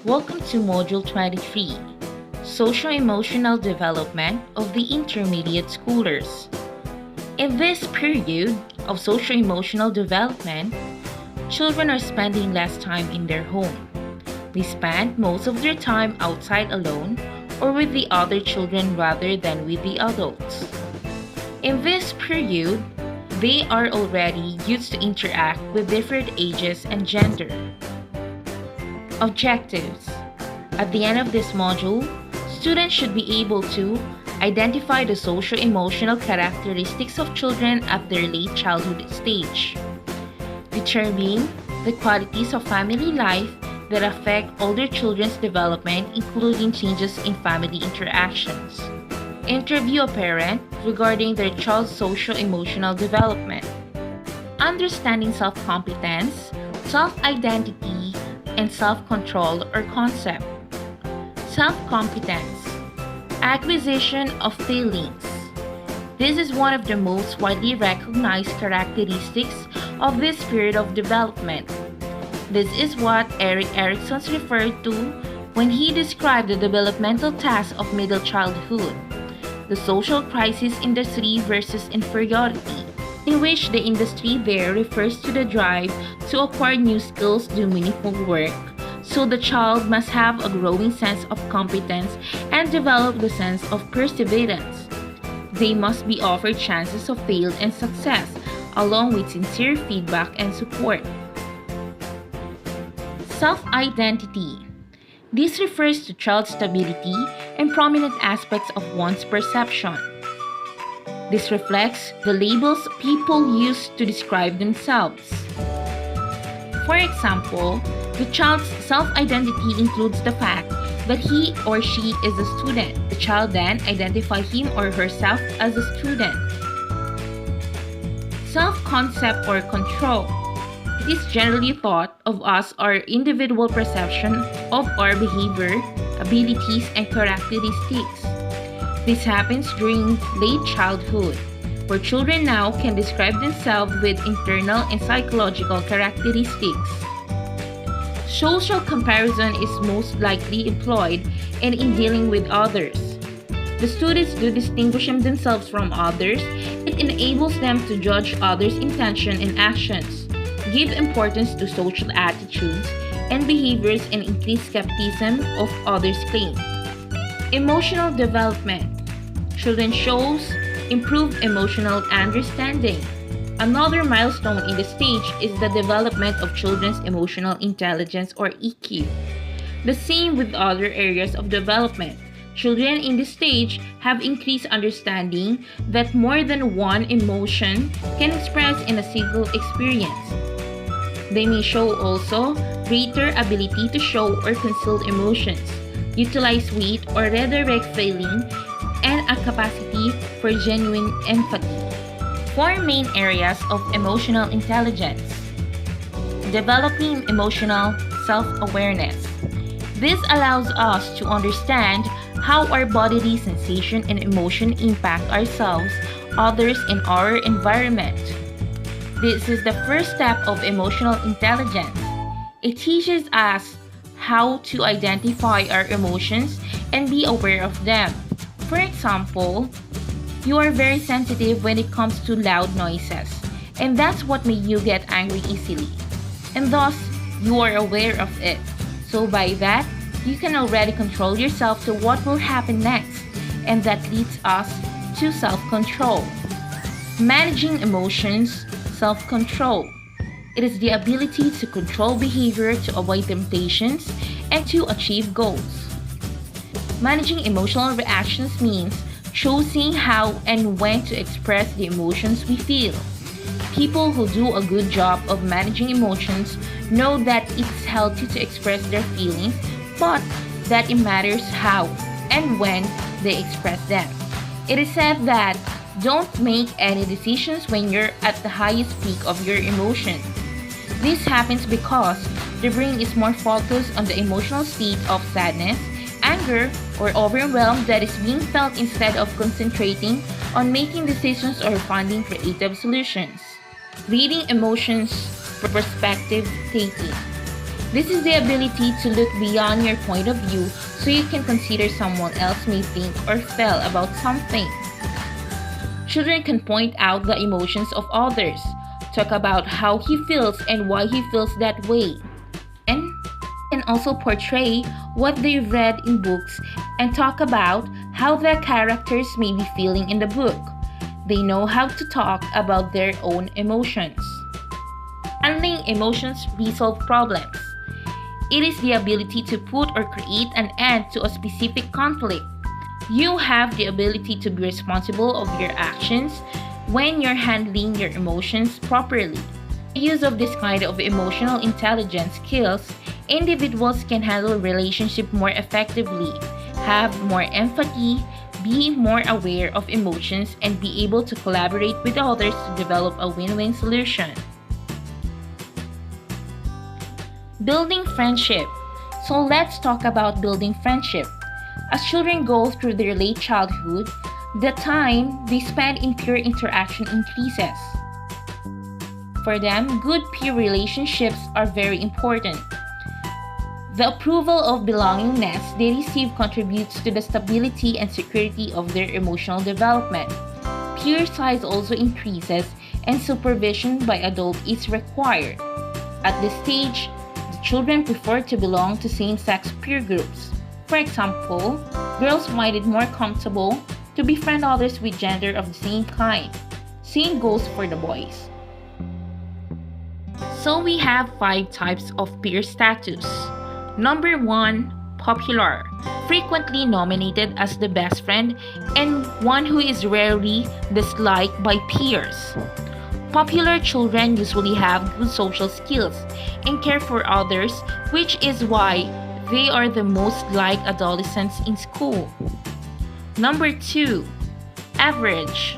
Welcome to Module 23, Socio-Emotional Development of the Intermediate Schoolers. In this period of socio-emotional development, children are spending less time in their home. They spend most of their time outside alone or with the other children rather than with the adults. In this period, they are already used to interact with different ages and gender. Objectives. At the end of this module, students should be able to identify the socio-emotional characteristics of children at their late childhood stage, determine the qualities of family life that affect older children's development, including changes in family interactions, interview a parent regarding their child's socio-emotional development, understanding self-competence, self-identity, and self-control or concept. Self-competence, acquisition of feelings. This is one of the most widely recognized characteristics of this period of development. This is what Erik Erikson referred to when he described the developmental task of middle childhood, the social crisis industry versus inferiority, in which the industry there refers to the drive to acquire new skills, do meaningful work, so the child must have a growing sense of competence and develop the sense of perseverance. They must be offered chances of failure and success, along with sincere feedback and support. Self-identity. This refers to child stability and prominent aspects of one's perception. This reflects the labels people use to describe themselves. For example, the child's self-identity includes the fact that he or she is a student. The child then identifies him or herself as a student. Self-concept or control. It is generally thought of as our individual perception of our behavior, abilities, and characteristics. This happens during late childhood, where children now can describe themselves with internal and psychological characteristics. Social comparison is most likely employed in dealing with others. The students do distinguish themselves from others. It enables them to judge others' intention and actions, give importance to social attitudes and behaviors, and increase skepticism of others' claims. Emotional development. Children shows improved emotional understanding. Another milestone in the stage is the development of children's emotional intelligence or EQ. The same with other areas of development. Children in this stage have increased understanding that more than one emotion can express in a single experience. They may show also greater ability to show or conceal emotions, utilize weak or redirect feeling, and a capacity for genuine empathy. Four main areas of emotional intelligence. Developing emotional self-awareness. This allows us to understand how our bodily sensation and emotion impact ourselves, others, and our environment. This is the first step of emotional intelligence. It teaches us how to identify our emotions and be aware of them. For example, you are very sensitive when it comes to loud noises, and that's what makes you get angry easily. And thus, you are aware of it. So by that, you can already control yourself to what will happen next, and that leads us to self-control. Managing emotions, self-control. It is the ability to control behavior to avoid temptations and to achieve goals. Managing emotional reactions means choosing how and when to express the emotions we feel. People who do a good job of managing emotions know that it's healthy to express their feelings, but that it matters how and when they express them. It is said that don't make any decisions when you're at the highest peak of your emotion. This happens because the brain is more focused on the emotional state of sadness, anger, or overwhelm that is being felt instead of concentrating on making decisions or finding creative solutions. Reading emotions, perspective taking. This is the ability to look beyond your point of view so you can consider someone else may think or feel about something. Children can point out the emotions of others, talk about how he feels and why he feels that way, and can also portray what they've read in books and talk about how the characters may be feeling in the book. They know how to talk about their own emotions. Handling emotions resolve problems. It is the ability to put or create an end to a specific conflict. You have the ability to be responsible of your actions when you're handling your emotions properly. The use of this kind of emotional intelligence skills, individuals can handle relationships more effectively, have more empathy, be more aware of emotions, and be able to collaborate with others to develop a win-win solution. Building friendship. So let's talk about building friendship. As children go through their late childhood, the time they spend in peer interaction increases. For them, good peer relationships are very important. The approval of belongingness they receive contributes to the stability and security of their emotional development. Peer size also increases and supervision by adults is required. At this stage, the children prefer to belong to same-sex peer groups. For example, girls find it more comfortable to befriend others with gender of the same kind. Same goes for the boys. So we have 5 types of peer status. Number 1, popular, frequently nominated as the best friend and one who is rarely disliked by peers. Popular children usually have good social skills and care for others, which is why they are the most liked adolescents in school. Number 2, average.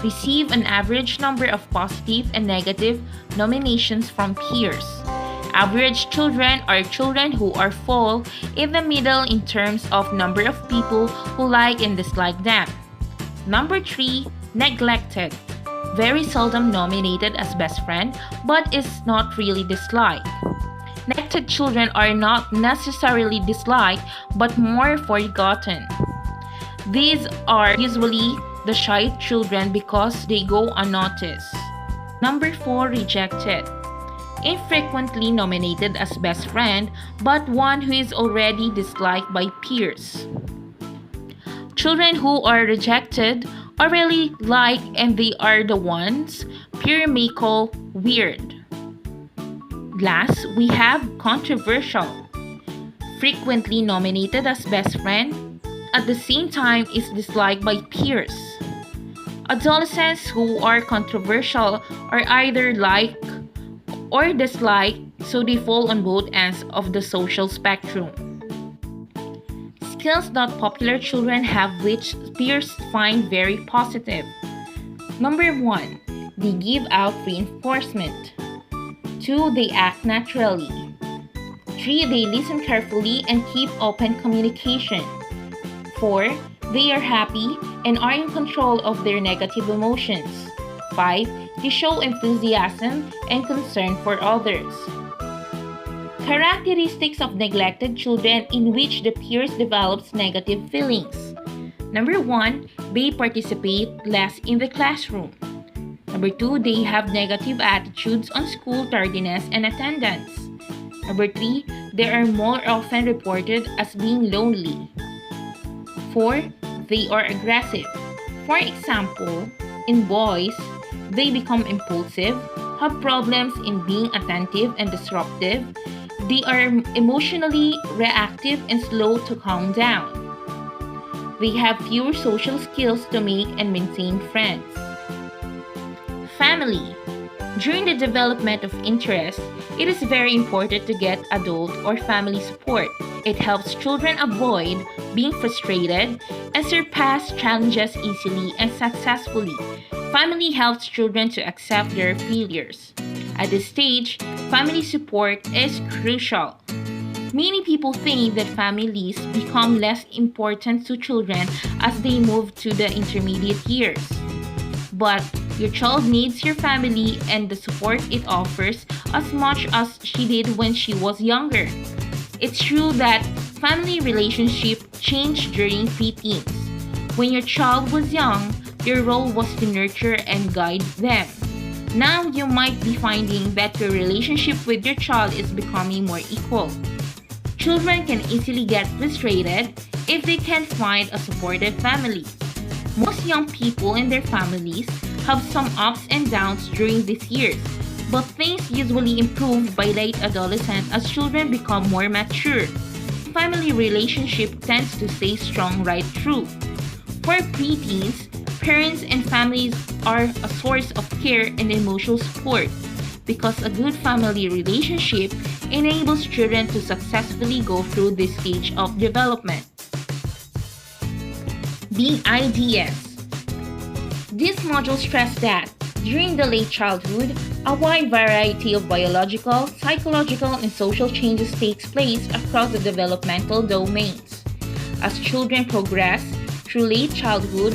Receive an average number of positive and negative nominations from peers. Average children are children who are fall in the middle in terms of number of people who like and dislike them. Number 3, neglected. Very seldom nominated as best friend, but is not really disliked. Neglected children are not necessarily disliked, but more forgotten. These are usually the shy children because they go unnoticed. Number 4, rejected. Infrequently nominated as best friend, but one who is already disliked by peers. Children who are rejected are really liked and they are the ones peer may call weird. Last, we have controversial. Frequently nominated as best friend, at the same time is disliked by peers. Adolescents who are controversial are either liked or disliked, so they fall on both ends of the social spectrum. Skills that popular children have which peers find very positive. Number 1, they give out reinforcement. 2, they act naturally. 3, they listen carefully and keep open communication. 4, they are happy and are in control of their negative emotions. 5, they show enthusiasm and concern for others. Characteristics of neglected children in which the peers develops negative feelings. Number 1, they participate less in the classroom. Number 2, they have negative attitudes on school tardiness and attendance. Number 3, they are more often reported as being lonely. 4, they are aggressive. For example, in boys, they become impulsive, have problems in being attentive and disruptive. They are emotionally reactive and slow to calm down. They have fewer social skills to make and maintain friends. Family. During the development of interest, it is very important to get adult or family support. It helps children avoid being frustrated and surpass challenges easily and successfully. Family helps children to accept their failures. At this stage, family support is crucial. Many people think that families become less important to children as they move to the intermediate years. But Your child needs your family and the support it offers as much as she did when she was younger. It's true that family relationships change during preteens. When your child was young, your role was to nurture and guide them. Now you might be finding that your relationship with your child is becoming more equal. Children can easily get frustrated if they can't find a supportive family. Most young people and their families have some ups and downs during these years, but things usually improve by late adolescence as children become more mature. Family relationship tends to stay strong right through. For preteens, parents and families are a source of care and emotional support because a good family relationship enables children to successfully go through this stage of development. BIDS. This module stressed that during the late childhood, a wide variety of biological, psychological, and social changes takes place across the developmental domains. As children progress through late childhood,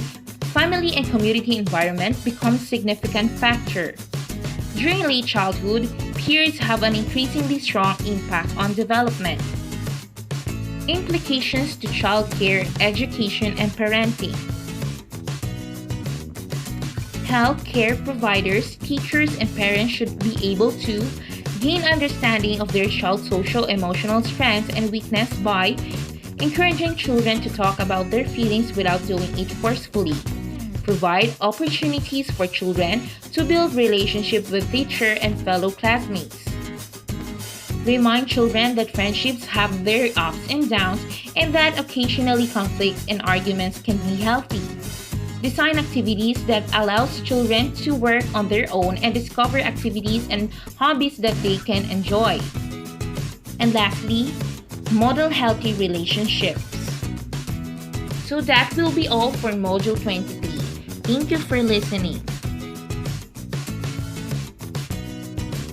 family and community environment become significant factor. During late childhood, peers have an increasingly strong impact on development. Implications to childcare, education, and parenting. Healthcare providers, teachers, and parents should be able to gain understanding of their child's social-emotional strengths and weakness by encouraging children to talk about their feelings without doing it forcefully. Provide opportunities for children to build relationships with teacher and fellow classmates. Remind children that friendships have their ups and downs and that occasionally conflicts and arguments can be healthy. Design activities that allows children to work on their own and discover activities and hobbies that they can enjoy. And lastly, model healthy relationships. So that will be all for Module 23. Thank you for listening.